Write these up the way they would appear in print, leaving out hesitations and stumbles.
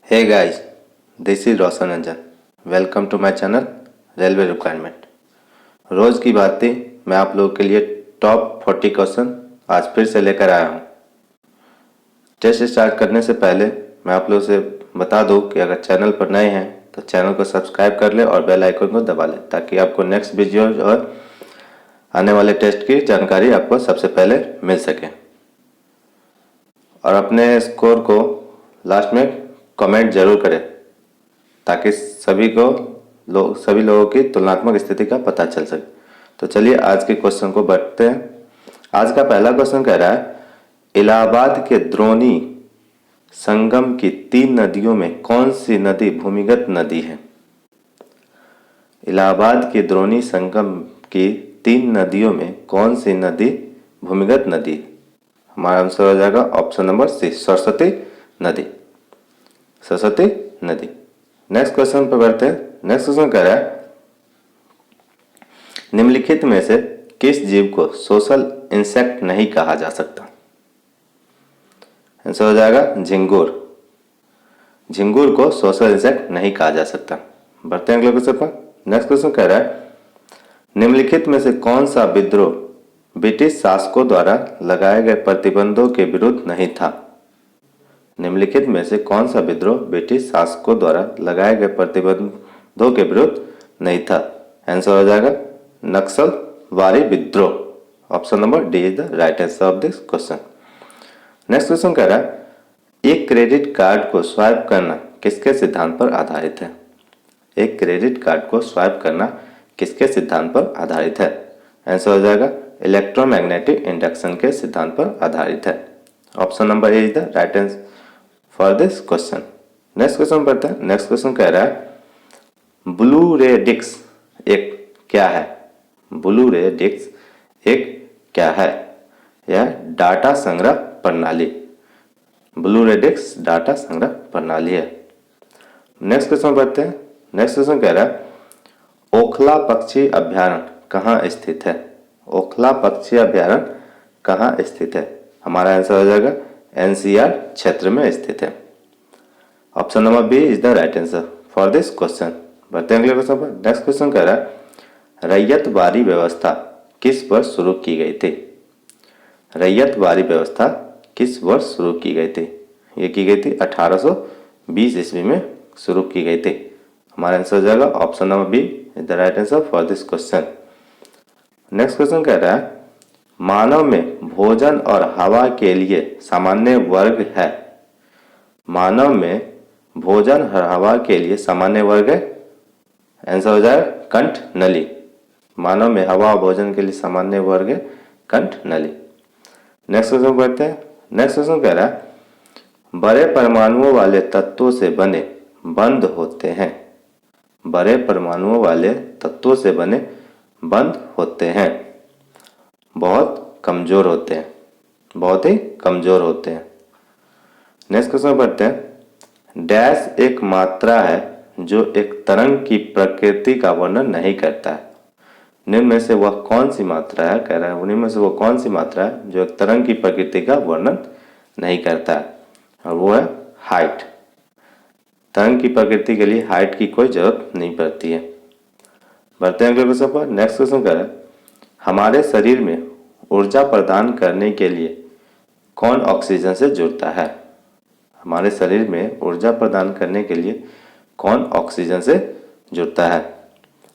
Hey guys, this is Roshan Anjan. Welcome to my channel railway requirement. रोज की बातें मैं आप लोगों के लिए टॉप 40 क्वेश्चन आज फिर से लेकर आया हूँ। टेस्ट स्टार्ट करने से पहले मैं आप लोगों से बता दूं कि अगर चैनल पर नए हैं तो चैनल को सब्सक्राइब कर ले और बेल आइकन को दबा ले ताकि आपको नेक्स्ट वीडियो और आने वाले टेस्ट की जानकारी आपको सबसे पहले मिल सके। और अपने स्कोर को लास्ट में कमेंट जरूर करें ताकि सभी लोगों की तुलनात्मक स्थिति का पता चल सके। तो चलिए आज के क्वेश्चन को बढ़ते हैं। आज का पहला क्वेश्चन कह रहा है, इलाहाबाद के द्रोणी संगम की 3 नदियों में कौन सी नदी भूमिगत नदी है? इलाहाबाद के द्रोणी संगम की 3 नदियों में कौन सी नदी भूमिगत नदी है? हमारा आंसर हो जाएगा ऑप्शन नंबर सी, सरस्वती नदी। सरस्वती नदी। नेक्स्ट क्वेश्चन पर बढ़ते हैं। नेक्स्ट क्वेश्चन कह रहा है, निम्नलिखित में से किस जीव को सोशल इंसेक्ट नहीं कहा जा सकता? आंसर हो जाएगा झिंगुर। झिंगुर को सोशल इंसेक्ट नहीं कहा जा सकता। बढ़ते हैं अगले क्वेश्चन पर। नेक्स्ट क्वेश्चन कह रहा है, निम्नलिखित में से कौन सा विद्रोह ब्रिटिश शासकों द्वारा लगाए गए प्रतिबंधों के विरुद्ध नहीं था? निम्नलिखित में से कौन सा विद्रोह ब्रिटिश शासकों द्वारा लगाए गए प्रतिबंधों के विरुद्ध नहीं था? आंसर हो जाएगा नक्सलवादी विद्रोह। Option number D is the right answer of this question. Next question कह रहा है, एक क्रेडिट कार्ड को स्वाइप करना किसके सिद्धांत पर आधारित है? एक क्रेडिट कार्ड को स्वाइप करना किसके सिद्धांत पर आधारित है? आंसर हो जाएगा इलेक्ट्रोमैग्नेटिक इंडक्शन के सिद्धांत पर आधारित है। Option number A is the right answer for this question. Next question पढ़ते हैं। नेक्स्ट क्वेश्चन कह रहा है, ब्लू रे डिस्क एक क्या है? ब्लू रे डिस्क एक क्या है? यह डाटा संग्रह प्रणाली। ब्लू रे डिस्क डाटा संग्रह प्रणाली है। नेक्स्ट क्वेश्चन पढ़ते हैं। नेक्स्ट क्वेश्चन कह रहा है, ओखला पक्षी अभ्यारण्य कहाँ स्थित है? ओखला पक्षी अभ्यारण्य कहाँ स्थित है? हमारा आंसर हो जाएगा एनसीआर क्षेत्र में स्थित है। Option number B is the right answer for this question. बढ़ते हैं अगले क्वेश्चन पर। नेक्स्ट क्वेश्चन कह रहा है, रैयतवाड़ी व्यवस्था किस वर्ष शुरू की गई थी? रैयतवाड़ी व्यवस्था किस वर्ष शुरू की गई थी? ये की गई थी 1820 ईस्वी में शुरू की गई थी। हमारा आंसर हो जाएगा option number B is the right answer for this question. Next question कह रहा है, मानव में भोजन और हवा के लिए सामान्य वर्ग है? मानव में भोजन और हवा के लिए सामान्य वर्ग है? आंसर हो जाएगा कंठ नली। मानव में हवा और भोजन के लिए सामान्य वर्ग है कंठ नली। नेक्स्ट क्वेश्चन पढ़ते हैं। नेक्स्ट क्वेश्चन कह रहा है, बड़े परमाणुओं वाले तत्वों से बने बंध होते हैं। बड़े परमाणुओं वाले तत्वों से बने बंध होते हैं, बहुत कमजोर होते हैं। बहुत ही कमजोर होते हैं। नेक्स्ट क्वेश्चन पढ़ते हैं, डैश एक मात्रा है जो एक तरंग की प्रकृति का वर्णन नहीं करता है। निम्न में से वह कौन सी मात्रा है? कह रहा है निम्न में से वह कौन सी मात्रा है जो एक तरंग की प्रकृति का वर्णन नहीं करता है? और वो है हाइट। तरंग की प्रकृति के लिए हाइट की कोई जरूरत नहीं पड़ती है। बढ़ते हैं अगले क्वेश्चन पर। नेक्स्ट क्वेश्चन कह रहा है, हमारे शरीर में ऊर्जा प्रदान करने के लिए कौन ऑक्सीजन से जुड़ता है? हमारे शरीर में ऊर्जा प्रदान करने के लिए कौन ऑक्सीजन से जुड़ता है?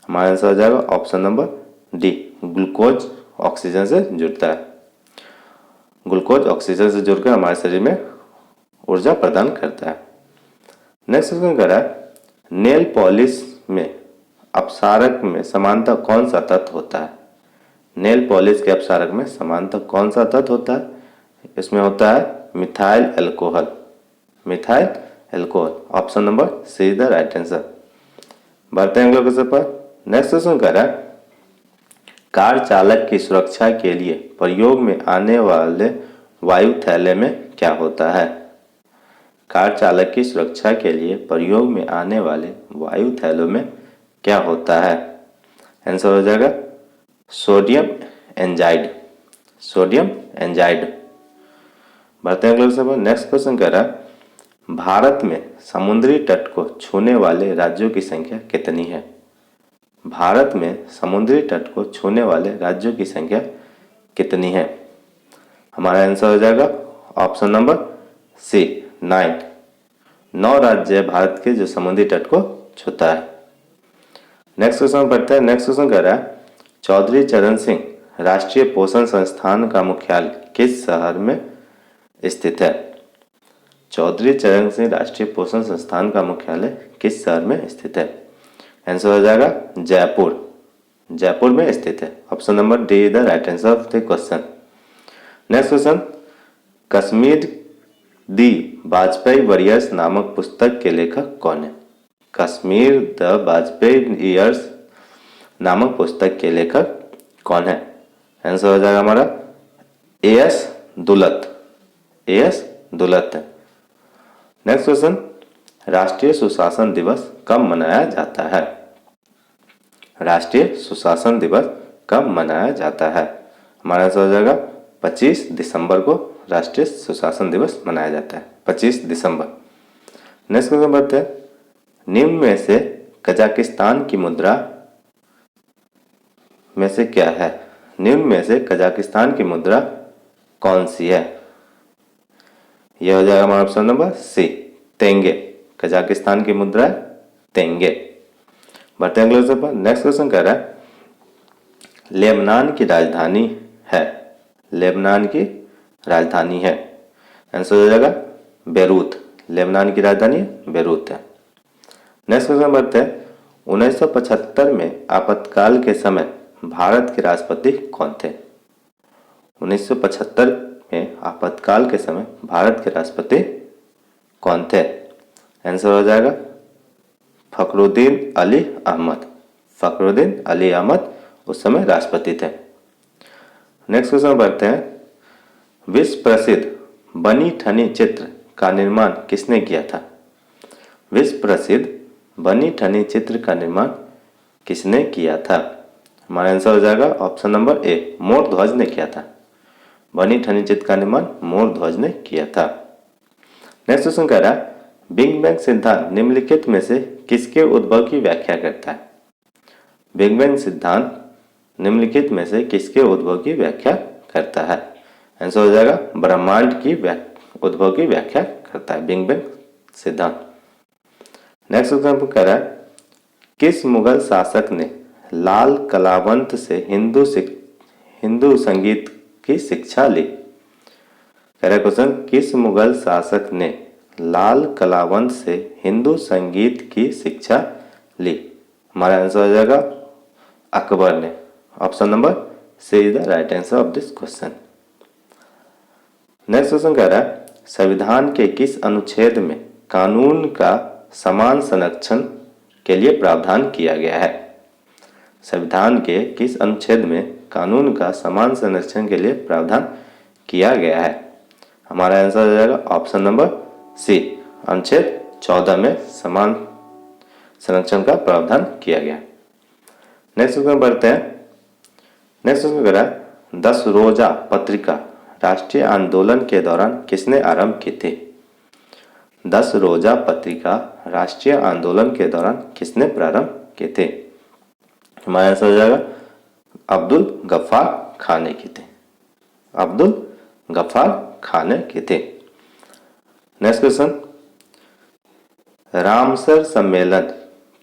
हमारा आंसर हो जाएगा option number D, glucose oxygen से जुड़ता है। ग्लूकोज ऑक्सीजन से जुड़कर हमारे शरीर में ऊर्जा प्रदान करता है। नेक्स्ट क्वेश्चन कह रहा है, नेल पॉलिश में अपसारक में समानता कौन सा तत्व होता है? नेल पॉलिश के अपसारक में समानता कौन सा तत्व होता है? इसमें होता है methyl alcohol. Methyl alcohol. Option number C is the right answer. बढ़ते हैं अगले क्वेश्चन पर। नेक्स्ट क्वेश्चन कह रहा है, कार चालक की सुरक्षा के लिए प्रयोग में आने वाले वायु थैले में क्या होता है? कार चालक की सुरक्षा के लिए प्रयोग में आने वाले वायु थैलों में क्या होता है? आंसर हो जाएगा सोडियम एंजाइड। सोडियम एंजाइड। बढ़ते हैं अगले क्वेश्चन पर। नेक्स्ट क्वेश्चन कह रहा है, भारत में समुद्री तट को छूने वाले राज्यों की संख्या कितनी है? भारत में समुद्री तट को छूने वाले राज्यों की संख्या कितनी है? हमारा आंसर हो जाएगा ऑप्शन नंबर सी 9। 9 राज्य है भारत के जो समुद्री तट को छूता है। नेक्स्ट क्वेश्चन पढ़ते हैं। नेक्स्ट क्वेश्चन कह रहा है चौधरी चरण सिंह राष्ट्रीय पोषण संस्थान का मुख्यालय किस शहर में स्थित है? चौधरी चरण सिंह राष्ट्रीय पोषण संस्थान का मुख्यालय किस शहर में स्थित है? आंसर हो जाएगा जयपुर। जयपुर में स्थित है। Option number D is the right answer of the question. Next question Kashmir the Vajpayee warriors नामक पुस्तक के लेखक कौन है? कश्मीर द वाजपेयी ईयर्स नामक पुस्तक के लेखक कौन है? आंसर हो जाएगा हमारा एएस दुलत। एएस दुलत है। नेक्स्ट क्वेश्चन राष्ट्रीय सुशासन दिवस कब मनाया जाता है? राष्ट्रीय सुशासन दिवस कब मनाया जाता है? हमारा आंसर हो जाएगा 25 दिसंबर को राष्ट्रीय सुशासन दिवस मनाया जाता है। 25 दिसंबर। नेक्स्ट क्वेश्चन बढ़ते हैं निम्न में से कजाकिस्तान की मुद्रा में से क्या है? निम्न में से कजाकिस्तान की मुद्रा कौन सी है? यह हो जाएगा हमारा ऑप्शन नंबर सी तेंगे। कजाकिस्तान की मुद्रा है तेंगे। बढ़ते हैं अगले क्वेश्चन पर। नेक्स्ट क्वेश्चन कह रहा है लेबनान की राजधानी है। लेबनान की राजधानी है। आंसर हो जाएगा बेरूत। लेबनान की राजधानी बेरूत है। नेक्स्ट क्वेश्चन बढ़ते हैं 1975 में आपातकाल के समय भारत के राष्ट्रपति कौन थे? 1975 में आपातकाल के समय भारत के राष्ट्रपति कौन थे? आंसर हो जाएगा फखरुद्दीन अली अहमद। फखरुद्दीन अली अहमद उस समय राष्ट्रपति थे। नेक्स्ट क्वेश्चन बढ़ते हैं विश्व प्रसिद्ध बनी ठनी चित्र का निर्माण किसने किया था? विश्व प्रसिद्ध बनी ठनी चित्र का निर्माण किसने किया था? हमारा आंसर हो जाएगा ऑप्शन नंबर ए मोर ध्वज ने किया था। बनी ठनी चित्र का निर्माण मोर ध्वज ने किया था। नेक्स्ट क्वेश्चन कह रहा है बिग बैंग सिद्धांत निम्नलिखित में से किसके उद्भव की व्याख्या करता है? बिग बैंग सिद्धांत निम्नलिखित में से किसके उद्भव की व्याख्या करता है? आंसर हो जाएगा ब्रह्मांड की उद्भव की व्याख्या करता है बिग बैंग सिद्धांत। नेक्स्ट क्वेश्चन कह रहा है किस मुगल शासक ने लाल कलावंत से हिंदू संगीत की शिक्षा ली? कह रहा क्वेश्चन किस मुगल शासक ने लाल कलावंत से हिंदू संगीत की शिक्षा ली? हमारा आंसर हो जाएगा अकबर ने। Option number C is the right answer of this question. Next question कह रहा है संविधान के किस अनुच्छेद में कानून का समान संरक्षण के लिए प्रावधान किया गया है? संविधान के किस अनुच्छेद में कानून का समान संरक्षण के लिए प्रावधान किया गया है? हमारा आंसर हो जाएगा ऑप्शन नंबर सी अनुच्छेद 14 में समान संरक्षण का प्रावधान किया गया। नेक्स्ट क्वेश्चन बढ़ते हैं। नेक्स्ट क्वेश्चन कह रहा है 10 रोजा पत्रिका राष्ट्रीय आंदोलन के दौरान किसने आरंभ की थी? 10 रोजा पत्रिका राष्ट्रीय आंदोलन के दौरान किसने प्रारंभ की थी? हमारा आंसर हो जाएगा अब्दुल गफ्फार खान ने की थी। अब्दुल गफ्फार खान ने की थी। नेक्स्ट क्वेश्चन रामसर सम्मेलन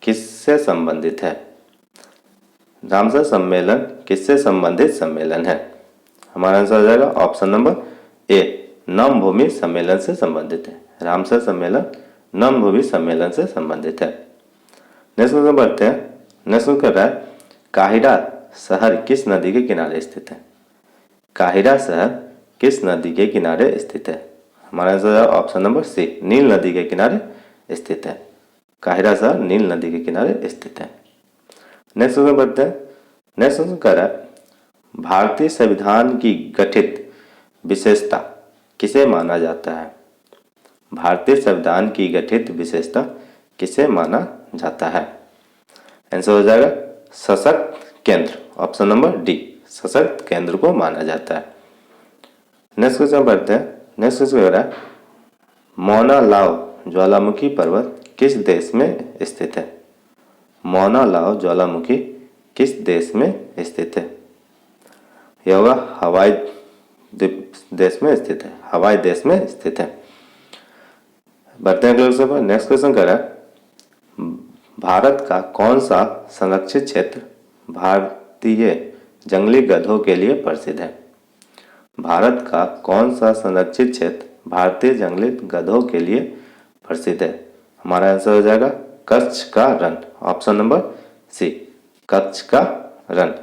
किससे संबंधित है? रामसर सम्मेलन किससे संबंधित सम्मेलन है? हमारा आंसर हो जाएगा ऑप्शन नंबर ए नमभूमि सम्मेलन से संबंधित है। रामसर सम्मेलन नमभूमि सम्मेलन से संबंधित है। नेक्स्ट क्वेश्चन बढ़ते हैं। नेक्स्ट क्वेश्चन कर रहा है काहिरा शहर किस नदी के किनारे स्थित है? काहिरा शहर किस नदी के किनारे स्थित है? हमारा आंसर ऑप्शन नंबर सी नील नदी के किनारे स्थित है। काहिरा शहर नील नदी के किनारे स्थित है। नेक्स्ट क्वेश्चन बढ़ते हैं। नेक्स्ट क्वेश्चन कह रहा है भारतीय संविधान की गठित विशेषता किसे माना जाता है? भारतीय संविधान की गठित विशेषता किसे माना जाता है? आंसर हो जाएगा सशक्त केंद्र। ऑप्शन नंबर डी सशक्त केंद्र को माना जाता है। नेक्स्ट क्वेश्चन बढ़ते हैं। नेक्स्ट क्वेश्चन कह रहा है मोना लाव ज्वालामुखी पर्वत किस देश में स्थित है? मौना लाओ ज्वालामुखी किस देश में स्थित है? यह होगा हवाई देश में स्थित है, हवाई देश में स्थित है। बढ़ते हैं अगले क्वेश्चन पर। नेक्स्ट क्वेश्चन कह रहा है भारत का कौन सा संरक्षित क्षेत्र भारतीय जंगली गधों के लिए प्रसिद्ध है? भारत का कौन सा संरक्षित क्षेत्र भारतीय जंगली गधों के लिए प्रसिद्ध है? हमारा आंसर हो जाएगा कच्छ का रण, ऑप्शन नंबर सी, कच्छ का रण।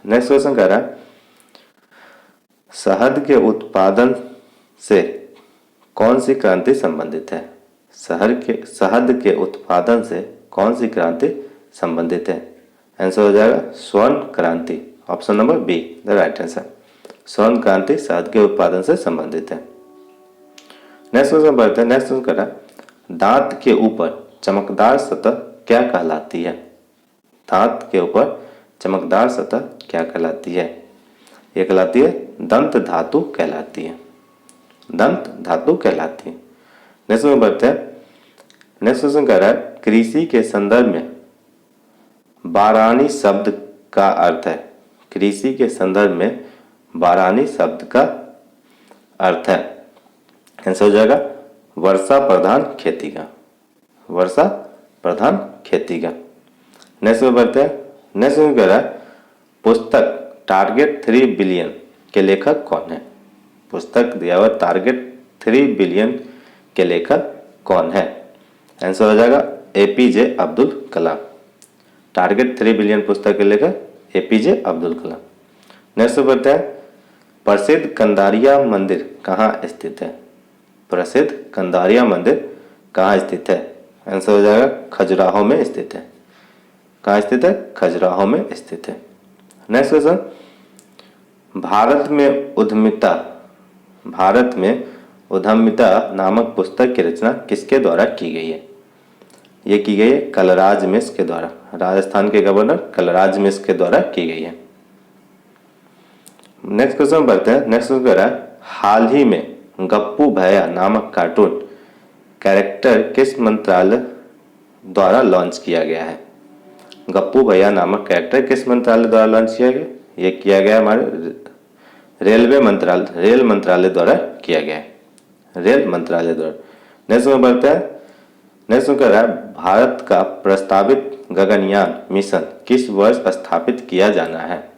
नेक्स्ट क्वेश्चन कह रहा है शहद के उत्पादन से कौन सी क्रांति संबंधित है? शहद के उत्पादन से कौन सी क्रांति संबंधित है? आंसर हो जाएगा स्वर्ण क्रांति, option number be the right answer. स्वर्ण क्रांति शहद के उत्पादन से संबंधित है। नेक्स्ट क्वेश्चन बढ़ते हैं। नेक्स्ट क्वेश्चन करा दांत के ऊपर चमकदार सतह क्या कहलाती है? दांत के ऊपर चमकदार सतह क्या कहलाती है? यह कहलाती है दंत धातु कहलाती है, दंत धातु कहलाती है। नेक्स्ट क्वेश्चन बढ़ते हैं। नेक्स्ट क्वेश्चन कह रहा है कृषि के संदर्भ में बारानी शब्द का अर्थ है? कृषि के संदर्भ में बारानी शब्द का अर्थ है? आंसर हो जाएगा वर्षा प्रधान खेती का, वर्षा प्रधान खेती का। नेक्स्ट में बढ़ते हैं। नेक्स्ट में कह रहा है पुस्तक टारगेट 3 बिलियन के लेखक कौन है? पुस्तक दिया हुआ टारगेट 3 बिलियन के लेखक कौन है? आंसर हो जाएगा APJ Abdul Kalam. Target 3 billion पुस्तक के लेखक एपीजे अब्दुल कलाम। नेक्स्ट में बढ़ते हैं प्रसिद्ध कंदारिया मंदिर कहाँ स्थित है? प्रसिद्ध कंदारिया मंदिर कहाँ स्थित है? आंसर हो जाएगा खजुराहो में स्थित है। कहाँ स्थित है? खजुराहो में स्थित है। नेक्स्ट क्वेश्चन भारत में उद्यमिता नामक पुस्तक की रचना किसके द्वारा की गई है? ये की गई है कलराज मिश्र के द्वारा, राजस्थान के गवर्नर कलराज मिश्र के द्वारा की गई है। नेक्स्ट क्वेश्चन बढ़ते हैं। नेक्स्ट क्वेश्चन कह रहा है हाल ही में गप्पू भैया नामक कार्टून कैरेक्टर किस मंत्रालय द्वारा लॉन्च किया गया है? गप्पू भैया नामक कैरेक्टर किस मंत्रालय द्वारा लॉन्च किया गया? ये किया गया हमारे रेल मंत्रालय द्वारा किया गया है, रेल मंत्रालय द्वारा। नेक्स्ट में बढ़ते हैं। नेक्स्ट में कह रहा है भारत का प्रस्तावित गगनयान मिशन किस वर्ष स्थापित किया जाना है?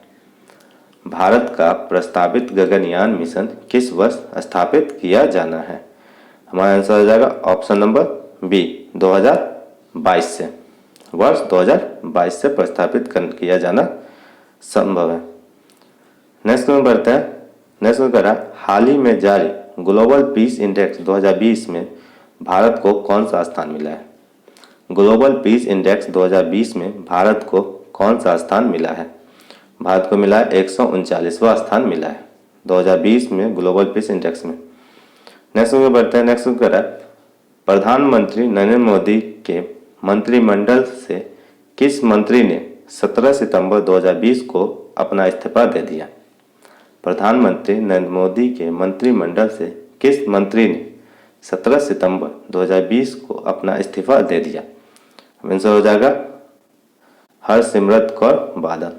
भारत का प्रस्तावित गगनयान मिशन किस वर्ष स्थापित किया जाना है? हमारा आंसर हो जाएगा ऑप्शन नंबर बी 2022 से, वर्ष 2022 से प्रस्तावित किया जाना संभव है। नेक्स्ट में बढ़ते हैं। नेक्स्ट में कह रहा है हाल ही में जारी ग्लोबल पीस इंडेक्स 2020 में भारत को कौन सा स्थान मिला है? ग्लोबल पीस इंडेक्स 2020 में भारत को कौन सा स्थान मिला है? भारत को मिला है 139वां स्थान मिला है 2020 में ग्लोबल पीस इंडेक्स में। नेक्स्ट में बढ़ते हैं। नेक्स्ट कह रहा है प्रधानमंत्री नरेंद्र मोदी के मंत्रिमंडल से किस मंत्री ने 17 सितंबर 2020 को अपना इस्तीफा दे दिया? प्रधानमंत्री नरेंद्र मोदी के मंत्रिमंडल से किस मंत्री ने 17 सितंबर 2020 को अपना इस्तीफा दे दिया? आंसर हो जाएगा हरसिमरत कौर बादल।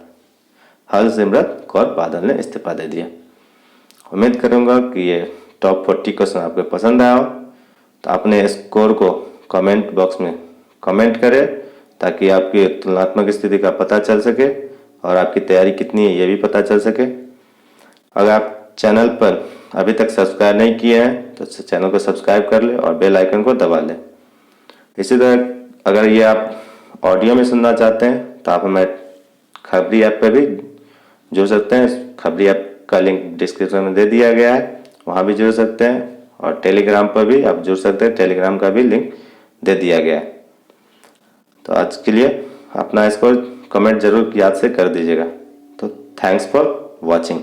हरसिमरत कौर बादल ने इस्तीफा दे दिया। उम्मीद करूंगा कि ये टॉप 40 क्वेश्चन आपको पसंद आया हो, तो अपने स्कोर को कमेंट बॉक्स में कमेंट करें ताकि आपकी तुलनात्मक स्थिति का पता चल सके और आपकी तैयारी कितनी है ये भी पता चल सके। अगर आप चैनल पर अभी तक सब्सक्राइब नहीं किए हैं तो चैनल को सब्सक्राइब कर ले और बेल आइकन को दबा लें। इसी तरह अगर ये आप ऑडियो में सुनना चाहते हैं तो आप हमें खबरी ऐप पर भी जुड़ सकते हैं। खबरी ऐप का लिंक डिस्क्रिप्शन में दे दिया गया है, वहाँ भी जुड़ सकते हैं। और टेलीग्राम पर भी आप जुड़ सकते हैं, टेलीग्राम का भी लिंक दे दिया गया है। तो आज के लिए अपना स्कोर कमेंट जरूर याद से कर दीजिएगा। तो थैंक्स फॉर वॉचिंग।